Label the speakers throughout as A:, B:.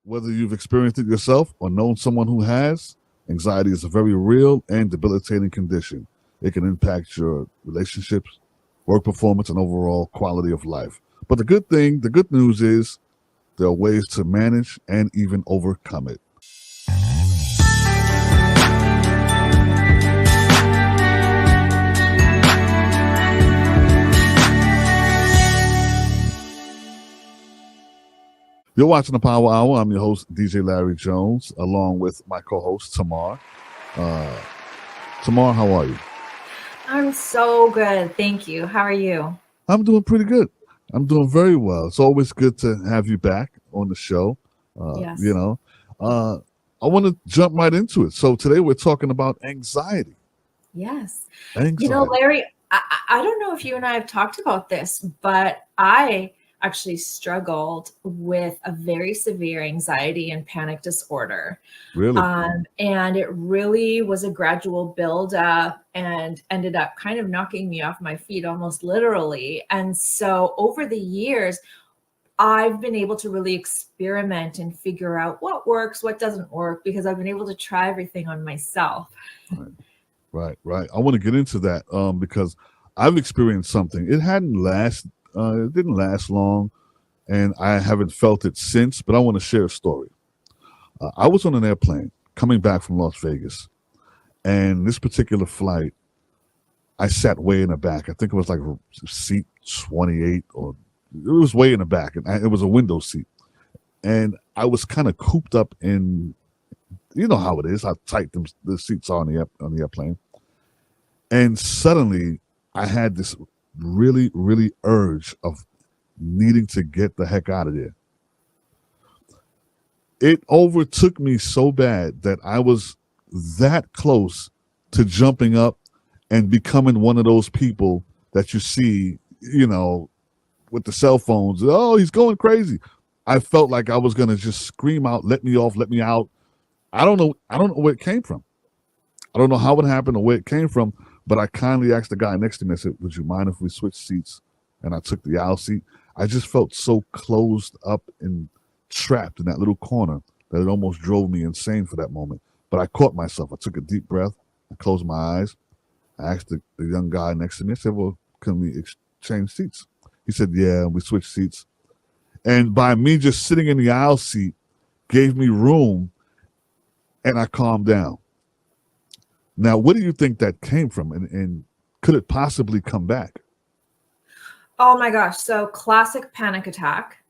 A: Whether you've experienced it yourself or known someone who has, anxiety is a very real and debilitating condition. It can impact your relationships, work performance, and overall quality of life. But the good news is there are ways to manage and even overcome it. You're watching the Power Hour. I'm your host, DJ Larry Jones, along with my co-host, Tamar. Tamar, how are you?
B: I'm so good. Thank you. How are you?
A: I'm doing pretty good. I'm doing very well. It's always good to have you back on the show.
B: Yes.
A: I want to jump right into it. So today we're talking about anxiety.
B: Yes.
A: Anxiety.
B: Larry, I don't know if you and I have talked about this, but I actually struggled with a very severe anxiety and panic disorder.
A: Really?
B: And it really was a gradual build up and ended up kind of knocking me off my feet almost literally. And so over the years, I've been able to really experiment and figure out what works, what doesn't work, because I've been able to try everything on myself.
A: Right. I want to get into that because I've experienced something. It didn't last long, and I haven't felt it since, but I want to share a story. I was on an airplane coming back from Las Vegas, and this particular flight, I sat way in the back. I think it was like seat 28, or it was way in the back, and it was a window seat. And I was kind of cooped up in, you know how it is, how tight the seats are on the airplane. And suddenly, I had this really, really urge of needing to get the heck out of there. It overtook me so bad that I was that close to jumping up and becoming one of those people that you see, with the cell phones. Oh, he's going crazy. I felt like I was going to just scream out, let me off, let me out. I don't know where it came from. I don't know how it happened or where it came from, but I kindly asked the guy next to me, I said, would you mind if we switched seats? And I took the aisle seat. I just felt so closed up and trapped in that little corner that it almost drove me insane for that moment. But I caught myself. I took a deep breath. I closed my eyes. I asked the young guy next to me, I said, well, can we exchange seats? He said, yeah, we switched seats. And by me just sitting in the aisle seat gave me room, and I calmed down. Now, what do you think that came from? And could it possibly come back?
B: Oh my gosh. So classic panic attack.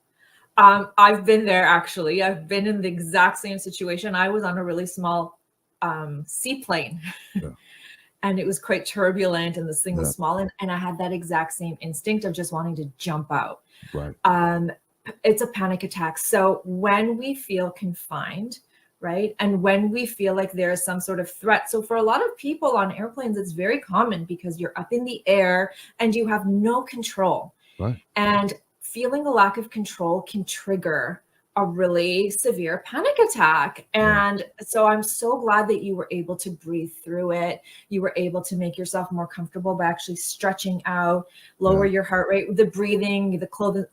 B: I've been there, actually. I've been in the exact same situation. I was on a really small seaplane. Yeah. And it was quite turbulent, and this thing was small, and I had that exact same instinct of just wanting to jump out.
A: Right.
B: It's a panic attack. So when we feel confined, right, and when we feel like there is some sort of threat. So for a lot of people on airplanes, it's very common because you're up in the air and you have no control.
A: Right.
B: And feeling a lack of control can trigger a really severe panic attack. And so I'm so glad that you were able to breathe through it. You were able to make yourself more comfortable by actually stretching out, lower your heart rate. The breathing, the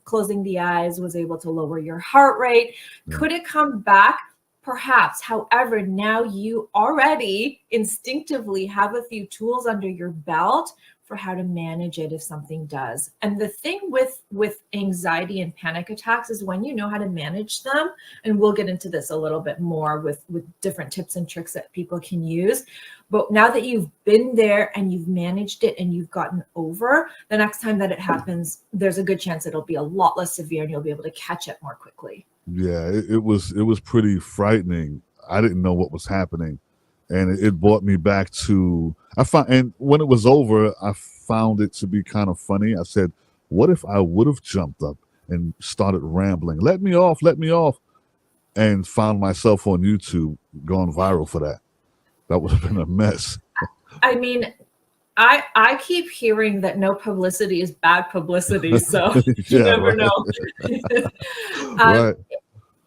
B: closing the eyes was able to lower your heart rate. Yeah. Could it come back? Perhaps. However, now you already instinctively have a few tools under your belt for how to manage it if something does. And the thing with anxiety and panic attacks is when you know how to manage them, and we'll get into this a little bit more with different tips and tricks that people can use. But now that you've been there and you've managed it and you've gotten over, the next time that it happens, there's a good chance it'll be a lot less severe and you'll be able to catch it more quickly.
A: Yeah, it was pretty frightening. I didn't know what was happening. And it brought me back to, and when it was over, I found it to be kind of funny. I said, what if I would have jumped up and started rambling? Let me off, and found myself on YouTube going viral for that. That would have been a mess.
B: I mean, I keep hearing that no publicity is bad publicity, so you never know.
A: Right.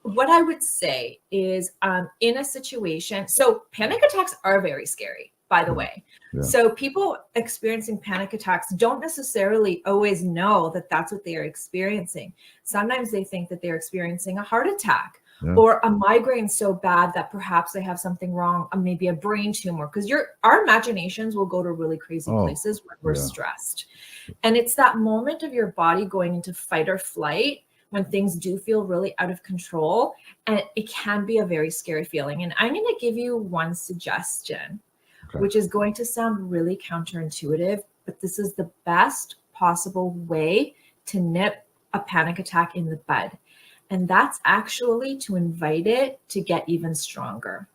B: What I would say is in a situation, so panic attacks are very scary, by the way. Yeah. So people experiencing panic attacks don't necessarily always know that that's what they are experiencing. Sometimes they think that they're experiencing a heart attack,
A: Yeah.
B: or a migraine so bad that perhaps they have something wrong, maybe a brain tumor, because our imaginations will go to really crazy
A: Oh,
B: places when we're
A: yeah.
B: stressed. And it's that moment of your body going into fight or flight when things do feel really out of control. And it can be a very scary feeling. And I'm going to give you one suggestion,
A: Okay.
B: which is going to sound really counterintuitive, but this is the best possible way to nip a panic attack in the bud. And that's actually to invite it to get even stronger.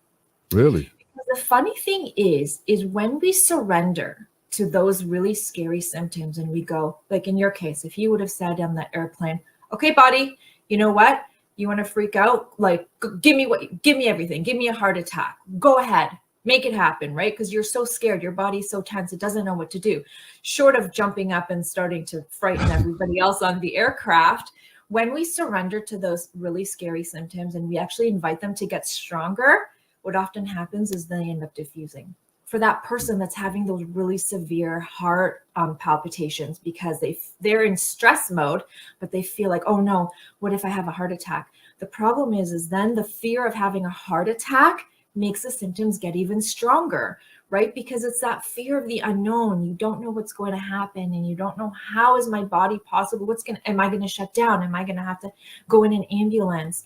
A: Really?
B: The funny thing is when we surrender to those really scary symptoms and we go, like in your case, if you would have said on the airplane, okay, body, you know what? You want to freak out? Like, give me everything. Give me a heart attack. Go ahead. Make it happen, right? Because you're so scared. Your body's so tense. It doesn't know what to do. Short of jumping up and starting to frighten everybody else on the aircraft, when we surrender to those really scary symptoms and we actually invite them to get stronger, what often happens is they end up diffusing. For that person that's having those really severe heart palpitations because they're in stress mode, but they feel like, oh no, what if I have a heart attack? The problem is then the fear of having a heart attack makes the symptoms get even stronger, right? Because it's that fear of the unknown. You don't know what's going to happen, and you don't know, how is my body possible? Am I going to shut down? Am I going to have to go in an ambulance?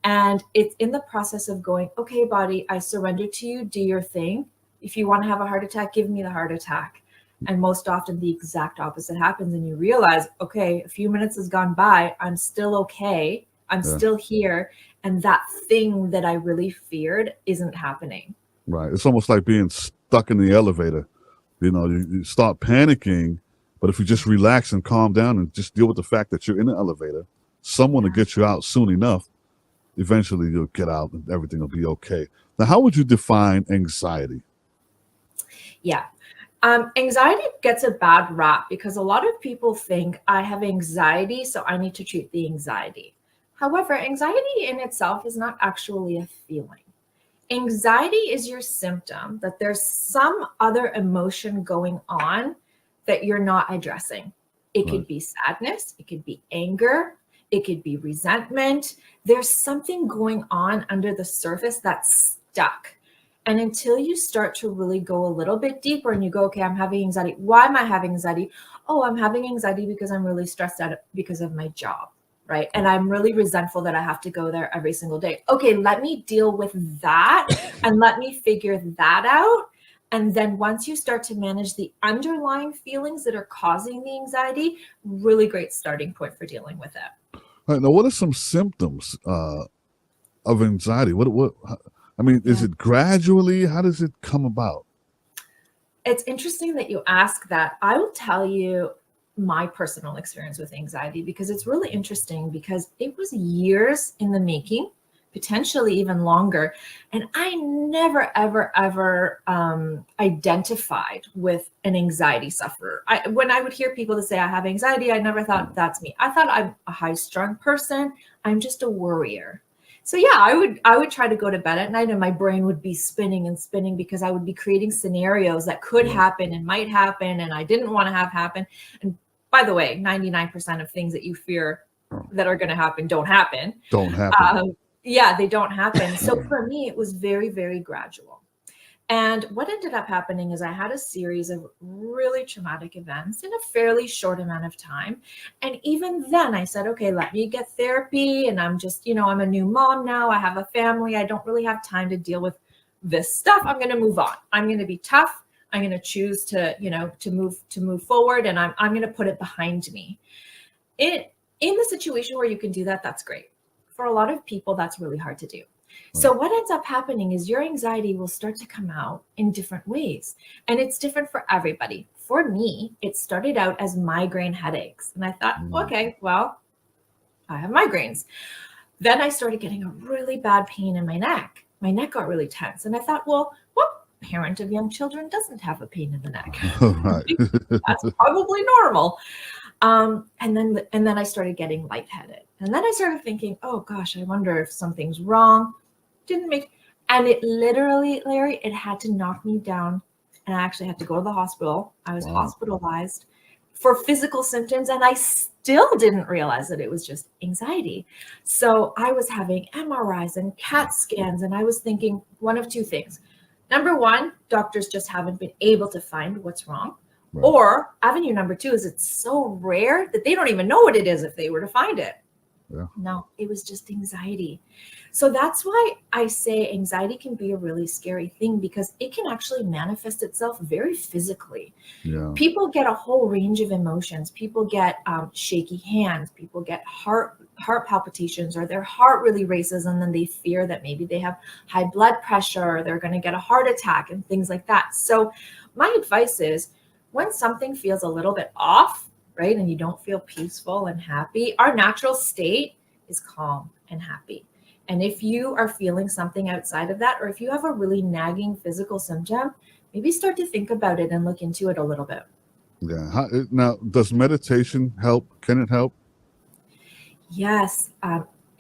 B: And it's in the process of going, okay, body, I surrender to you, do your thing. If you want to have a heart attack, give me the heart attack. And most often the exact opposite happens. And you realize, okay, a few minutes has gone by. I'm still okay. I'm still here. And that thing that I really feared isn't happening.
A: Right. It's almost like being stuck in the elevator. You start panicking, but if you just relax and calm down and just deal with the fact that you're in the elevator, someone will get you out soon enough. Eventually you'll get out and everything will be okay. Now, how would you define anxiety?
B: Yeah. Anxiety gets a bad rap because a lot of people think I have anxiety, so I need to treat the anxiety. However, anxiety in itself is not actually a feeling. Anxiety is your symptom that there's some other emotion going on that you're not addressing. It could be sadness, it could be anger, it could be resentment. There's something going on under the surface that's stuck. And until you start to really go a little bit deeper and you go, okay, I'm having anxiety. Why am I having anxiety? Oh, I'm having anxiety because I'm really stressed out because of my job, right? And I'm really resentful that I have to go there every single day. Okay, let me deal with that and let me figure that out. And then once you start to manage the underlying feelings that are causing the anxiety, really great starting point for dealing with it.
A: All right, now, what are some symptoms of anxiety? Is it gradually? How does it come about?
B: It's interesting that you ask that. I will tell you my personal experience with anxiety because it's really interesting because it was years in the making, potentially even longer. And I never, ever, ever identified with an anxiety sufferer. When I would hear people that say I have anxiety, I never thought that's me. I thought I'm a high-strung person. I'm just a worrier. So yeah, I would try to go to bed at night and my brain would be spinning and spinning because I would be creating scenarios that could happen and might happen and I didn't want to have happen. And by the way, 99% of things that you fear that are going to happen don't happen.
A: Don't happen.
B: Yeah, they don't happen. So for me, it was very, very gradual. And what ended up happening is I had a series of really traumatic events in a fairly short amount of time. And even then I said, okay, let me get therapy. And I'm just, I'm a new mom now. I have a family. I don't really have time to deal with this stuff. I'm going to move on. I'm going to be tough. I'm going to choose to, to move forward. And I'm going to put it behind me. In the situation where you can do that, that's great. For a lot of people, that's really hard to do. So what ends up happening is your anxiety will start to come out in different ways. And it's different for everybody. For me, it started out as migraine headaches. And I thought, okay, well, I have migraines. Then I started getting a really bad pain in my neck. My neck got really tense. And I thought, well, what parent of young children doesn't have a pain in the neck? That's probably normal. And then I started getting lightheaded. And then I started thinking, oh gosh, I wonder if something's wrong. And it literally, Larry, it had to knock me down. And I actually had to go to the hospital. I was hospitalized for physical symptoms, and I still didn't realize that it was just anxiety. So I was having MRIs and CAT scans, and I was thinking one of two things. Number one, doctors just haven't been able to find what's wrong.
A: Right.
B: Or avenue number two is it's so rare that they don't even know what it is if they were to find it.
A: Yeah.
B: No, it was just anxiety. So that's why I say anxiety can be a really scary thing, because it can actually manifest itself very physically.
A: Yeah.
B: People get a whole range of emotions. People get shaky hands. People get heart palpitations, or their heart really races, and then they fear that maybe they have high blood pressure, or they're going to get a heart attack and things like that. So my advice is, when something feels a little bit off, right, and you don't feel peaceful and happy, our natural state is calm and happy. And if you are feeling something outside of that, or if you have a really nagging physical symptom, maybe start to think about it and look into it a little bit.
A: Yeah. Now, does meditation help? Can it help?
B: Yes.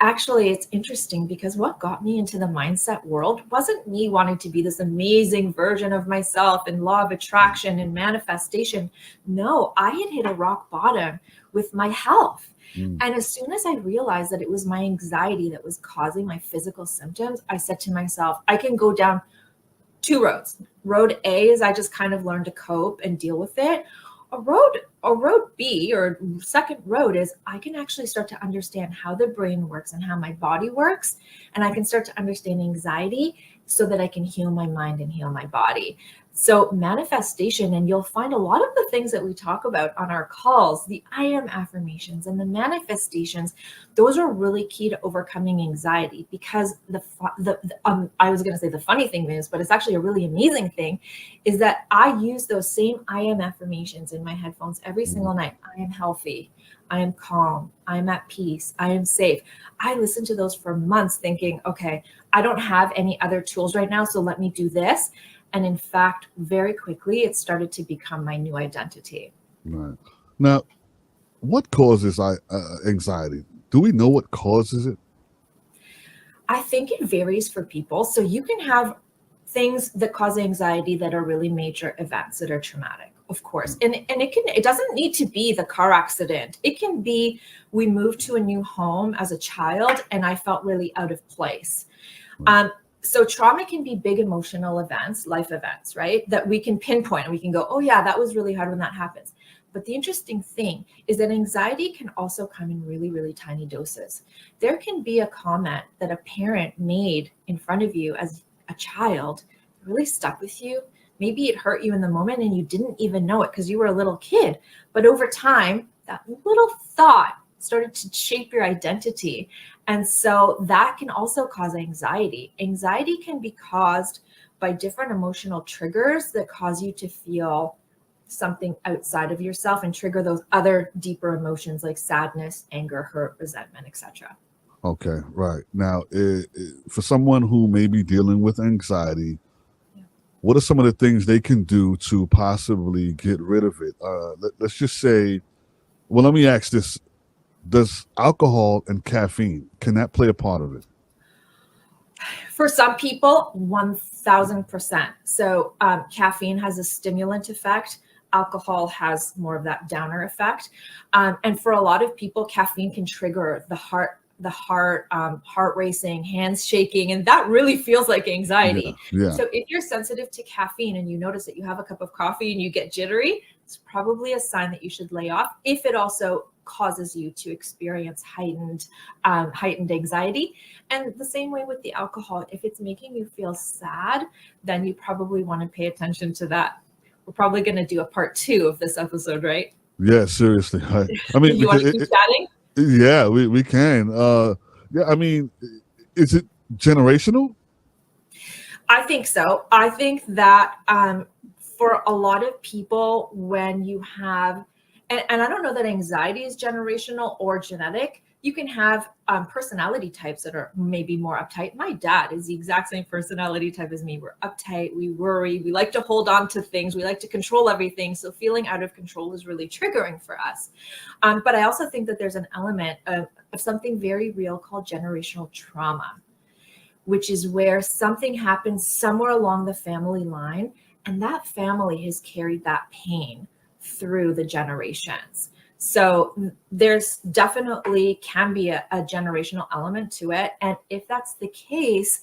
B: Actually, it's interesting, because what got me into the mindset world wasn't me wanting to be this amazing version of myself and law of attraction and manifestation. No, I had hit a rock bottom with my health. And as soon as I realized that it was my anxiety that was causing my physical symptoms, I said to myself, I can go down two roads. Road A is I just kind of learned to cope and deal with it. A road B, or second road, is I can actually start to understand how the brain works and how my body works. And I can start to understand anxiety so that I can heal my mind and heal my body. So manifestation, and you'll find a lot of the things that we talk about on our calls, the I am affirmations and the manifestations, those are really key to overcoming anxiety. Because I was going to say the funny thing is, but it's actually a really amazing thing, is that I use those same I am affirmations in my headphones every single night. I am healthy. I am calm. I am at peace. I am safe. I listened to those for months thinking, okay, I don't have any other tools right now, so let me do this. And in fact, very quickly, it started to become my new identity.
A: Right. Now, what causes anxiety? Do we know what causes it?
B: I think it varies for people. So you can have things that cause anxiety that are really major events that are traumatic, of course. And it doesn't need to be the car accident. It can be, we moved to a new home as a child and I felt really out of place. So trauma can be big emotional events, life events, right? That we can pinpoint and we can go, oh yeah, that was really hard when that happens. But the interesting thing is that anxiety can also come in really, really tiny doses. There can be a comment that a parent made in front of you as a child that really stuck with you. Maybe it hurt you in the moment and you didn't even know it because you were a little kid. But over time, that little thought started to shape your identity. And so that can also cause anxiety. Anxiety can be caused by different emotional triggers that cause you to feel something outside of yourself and trigger those other deeper emotions like sadness, anger, hurt, resentment, etc.
A: Okay, right. Now, for someone who may be dealing with anxiety, what are some of the things they can do to possibly get rid of it? Let's just say, well, let me ask this. Does alcohol and caffeine, can that play a part of it?
B: For some people, 1000%. So caffeine has a stimulant effect. Alcohol has more of that downer effect. And for a lot of people, caffeine can trigger the heart racing, hands shaking, and that really feels like anxiety.
A: Yeah.
B: So if you're sensitive to caffeine and you notice that you have a cup of coffee and you get jittery, it's probably a sign that you should lay off. If it also causes you to experience heightened anxiety. And the same way with the alcohol, if it's making you feel sad, then you probably want to pay attention to that. We're probably going to do a part 2 of this episode, right?
A: Yeah, seriously. I mean,
B: You want to keep chatting?
A: Yeah, we can. Yeah, I mean, is it generational?
B: I think so. I think that for a lot of people, when you have, and I don't know that anxiety is generational or genetic, you can have personality types that are maybe more uptight. My dad is the exact same personality type as me. We're uptight, we worry, we like to hold on to things, we like to control everything. So feeling out of control is really triggering for us. But I also think that there's an element of something very real called generational trauma, which is where something happens somewhere along the family line, and that family has carried that pain through the generations. So there's definitely can be a generational element to it. And if that's the case,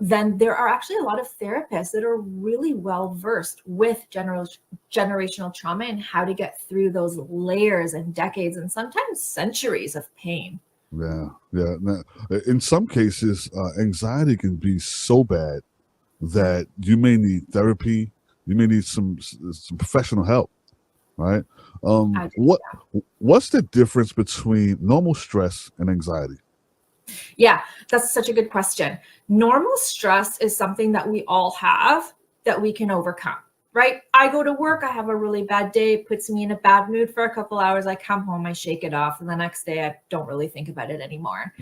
B: then there are actually a lot of therapists that are really well versed with generational trauma and how to get through those layers and decades and sometimes centuries of pain.
A: Yeah, yeah. Now, in some cases, anxiety can be so bad that you may need therapy. You may need some professional help, right?
B: I do,
A: What
B: yeah.
A: what's the difference between normal stress and anxiety?
B: Yeah, that's such a good question. Normal stress is something that we all have that we can overcome, right? I go to work, I have a really bad day, it puts me in a bad mood for a couple hours. I come home, I shake it off, and the next day I don't really think about it anymore.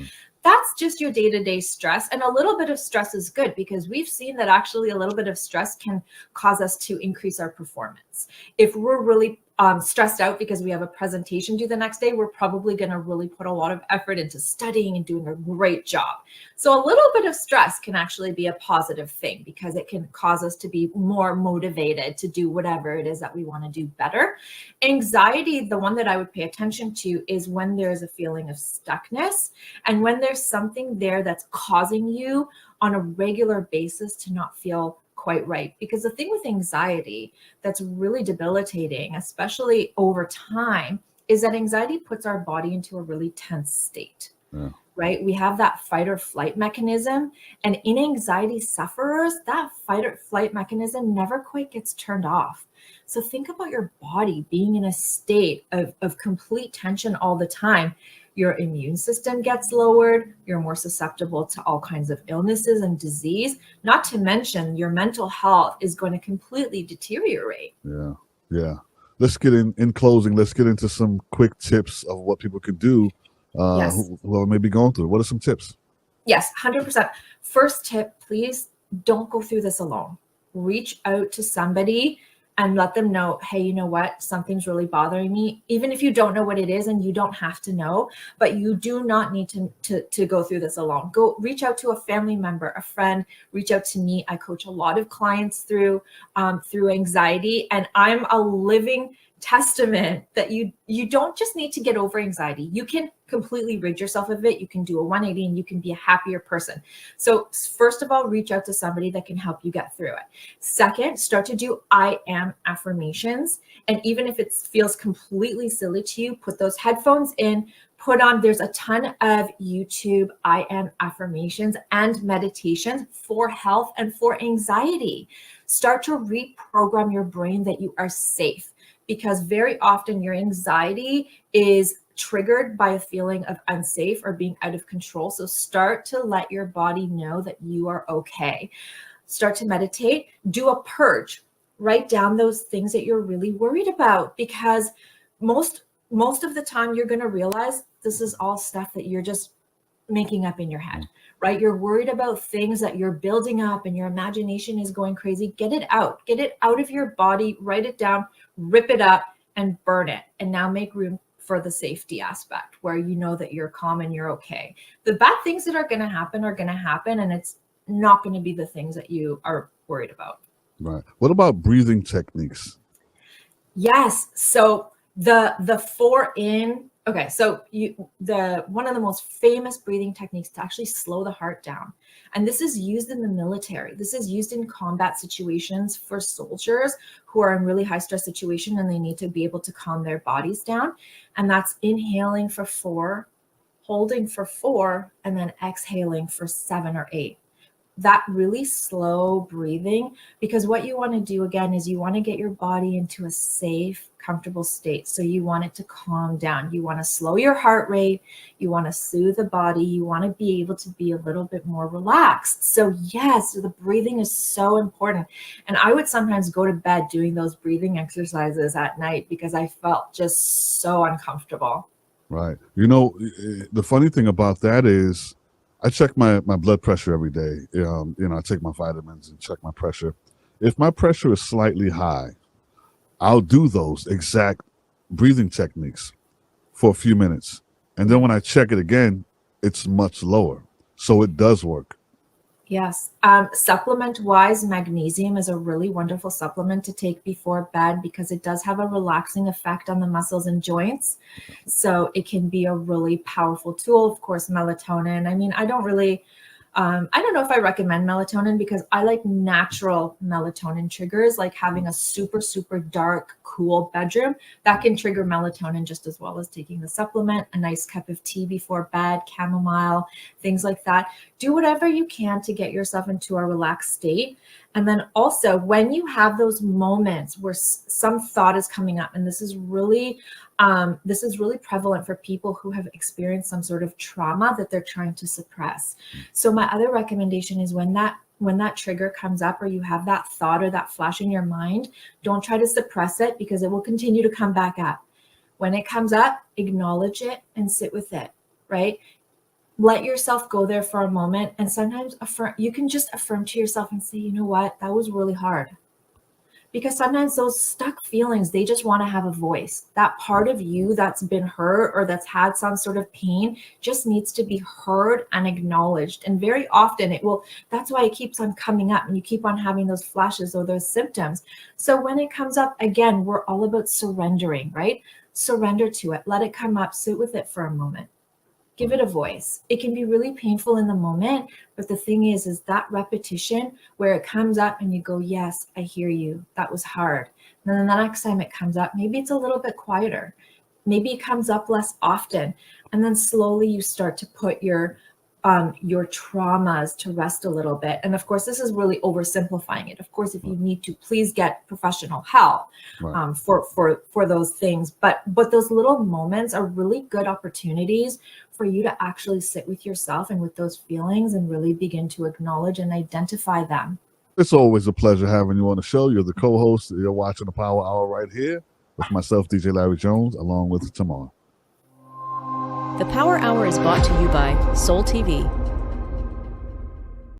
B: That's just your day-to-day stress. And a little bit of stress is good because we've seen that actually a little bit of stress can cause us to increase our performance. If we're really stressed out because we have a presentation due the next day, we're probably going to really put a lot of effort into studying and doing a great job. So a little bit of stress can actually be a positive thing because it can cause us to be more motivated to do whatever it is that we want to do better. Anxiety, the one that I would pay attention to, is when there's a feeling of stuckness and when there's something there that's causing you on a regular basis to not feel quite right. Because the thing with anxiety that's really debilitating, especially over time, is that anxiety puts our body into a really tense state.
A: Yeah.
B: Right? We have that fight or flight mechanism. And in anxiety sufferers, that fight or flight mechanism never quite gets turned off. So think about your body being in a state of complete tension all the time. Your immune system gets lowered. You're more susceptible to all kinds of illnesses and disease. Not to mention your mental health is going to completely deteriorate.
A: Yeah, yeah. Let's get in closing. Let's get into some quick tips of what people can do
B: Yes.
A: who are maybe going through. What are some tips?
B: Yes, 100%. First tip, please don't go through this alone. Reach out to somebody and let them know, hey, you know what? Something's really bothering me. Even if you don't know what it is, and you don't have to know, but you do not need to go through this alone. Go reach out to a family member, a friend, reach out to me. I coach a lot of clients through anxiety, and I'm a living testament that you don't just need to get over anxiety. You can completely rid yourself of it. You can do a 180 and you can be a happier person. So first of all, reach out to somebody that can help you get through it. Second, start to do I am affirmations. And even if it feels completely silly to you, put those headphones in, put on, there's a ton of YouTube I am affirmations and meditations for health and for anxiety. Start to reprogram your brain that you are safe, because very often your anxiety is triggered by a feeling of unsafe or being out of control. So start to let your body know that you are okay. Start to meditate, do a purge, write down those things that you're really worried about, because most of the time you're going to realize this is all stuff that you're just making up in your head, right? You're worried about things that you're building up and your imagination is going crazy. Get it out of your body, write it down, rip it up and burn it. And now make room for the safety aspect where you know that you're calm and you're okay. The bad things that are going to happen, and it's not going to be the things that you are worried about.
A: Right. What about breathing techniques?
B: Yes. So the 4 in. Okay, so one of the most famous breathing techniques to actually slow the heart down, and this is used in the military. This is used in combat situations for soldiers who are in really high stress situation and they need to be able to calm their bodies down. And that's inhaling for 4, holding for 4, and then exhaling for 7 or 8. That really slow breathing, because what you want to do again is you want to get your body into a safe, comfortable state. So you want it to calm down. You want to slow your heart rate. You want to soothe the body. You want to be able to be a little bit more relaxed. So yes, the breathing is so important. And I would sometimes go to bed doing those breathing exercises at night because I felt just so uncomfortable.
A: Right. You know, the funny thing about that is I check my blood pressure every day. I take my vitamins and check my pressure. If my pressure is slightly high, I'll do those exact breathing techniques for a few minutes. And then when I check it again, it's much lower. So it does work.
B: Yes. Supplement wise, magnesium is a really wonderful supplement to take before bed because it does have a relaxing effect on the muscles and joints. So it can be a really powerful tool. Of course, melatonin. I mean, I don't know if I recommend melatonin because I like natural melatonin triggers, like having a super, super dark, cool bedroom that can trigger melatonin just as well as taking the supplement, a nice cup of tea before bed, chamomile, things like that. Do whatever you can to get yourself into a relaxed state. And then also, when you have those moments where some thought is coming up, and this is really prevalent for people who have experienced some sort of trauma that they're trying to suppress. So my other recommendation is when that trigger comes up or you have that thought or that flash in your mind, don't try to suppress it because it will continue to come back up. When it comes up, acknowledge it and sit with it, right? Let yourself go there for a moment. And sometimes you can just affirm to yourself and say, you know what, that was really hard. Because sometimes those stuck feelings, they just want to have a voice. That part of you that's been hurt or that's had some sort of pain just needs to be heard and acknowledged. And very often that's why it keeps on coming up and you keep on having those flashes or those symptoms. So when it comes up, again, we're all about surrendering, right? Surrender to it. Let it come up, sit with it for a moment. Give it a voice. It can be really painful in the moment, but the thing is that repetition where it comes up and you go, yes, I hear you. That was hard. And then the next time it comes up, maybe it's a little bit quieter. Maybe it comes up less often. And then slowly you start to put your traumas to rest a little bit. And of course, this is really oversimplifying it. Of course, if you need to, please get professional help for those things. But those little moments are really good opportunities for you to actually sit with yourself and with those feelings and really begin to acknowledge and identify them.
A: It's always a pleasure having you on the show. You're the co-host. You're watching the Power Hour right here with myself, DJ Larry Jones, along with Tamar.
C: The Power Hour is brought to you by Soul TV.